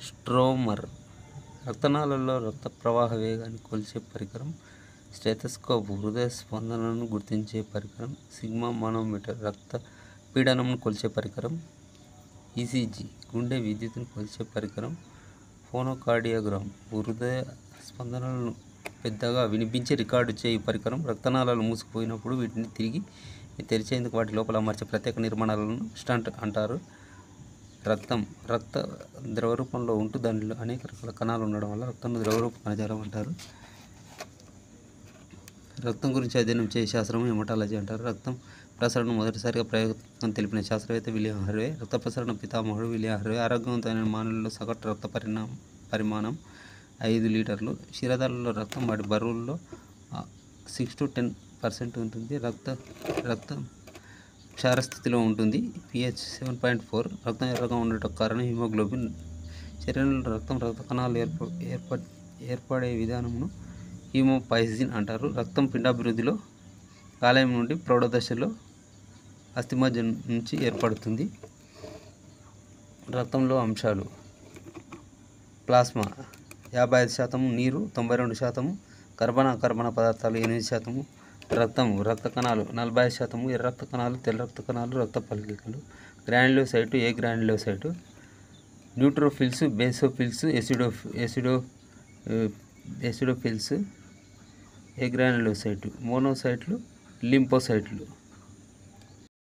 స్ట్రోమర్ రక్తనాళాల్లో రక్త ప్రవాహ వేగాన్ని కొలిచే పరికరం. స్టెథోస్కోప్ హృదయ స్పందనను గుర్తించే పరికరం. సిగ్మా మానోమీటర్ రక్త పీడనంను కొలిచే పరికరం. ఈసీజీ గుండె విద్యుత్తును కొలిచే పరికరం. ఫోనోకార్డియోగ్రామ్ హృదయ స్పందనలను పెద్దగా వినిపించి రికార్డు చేయి పరికరం. రక్తనాళాలు మూసుకుపోయినప్పుడు వీటిని తిరిగి తెరిచేందుకు వాటి లోపల అమర్చే ప్రత్యేక నిర్మాణాలను స్టంట్ అంటారు. రక్త ద్రవ రూపంలో ఉంటూ దానిలో అనేక రకాల కణాలు ఉండడం వల్ల రక్తంలో ద్రవరూప కణజాలం అంటారు. రక్తం గురించి అధ్యయనం చేసే శాస్త్రం హెమటాలజీ అంటారు. రక్తం ప్రసరణను మొదటిసారిగా ప్రయోగం తెలిపిన శాస్త్రవేత్త విలియం హార్వే. రక్త ప్రసరణ పితామహుడు విలియం హార్వే. ఆరోగ్యవంతమైన మానవులలో సగటు రక్త పరిమాణం 5 లీటర్లు. క్షీరదాలలో రక్తం వాటి బరువుల్లో 6 to 10% ఉంటుంది. రక్తం క్షారస్థితిలో ఉంటుంది. pH 7.4. రక్తం ఎర్రగా ఉండటం కారణం హిమోగ్లోబిన్. శరీరంలో రక్త కణాలు ఏర్పడే విధానంను హీమోపైసిస్ అంటారు. రక్తం పిండాభివృద్ధిలో కాలేయం నుండి ప్రౌఢదశలో అస్థిమజ్జ నుంచి ఏర్పడుతుంది. రక్తంలో అంశాలు: ప్లాస్మా 55%, నీరు 92%, కర్బన పదార్థాలు 8%, రక్త కణాలు 45%, ఎర్ర రక్త కణాలు, తెల్ల రక్త కణాలు, రక్త ఫలికలు. గ్రాన్యులోసైట్, ఏ గ్రాన్యులోసైట్, న్యూట్రోఫిల్స్, బేసోఫిల్స్, ఎసిడోఫిల్స్, ఏ గ్రాన్యులోసైట్, మోనోసైట్లు, లింఫోసైట్లు.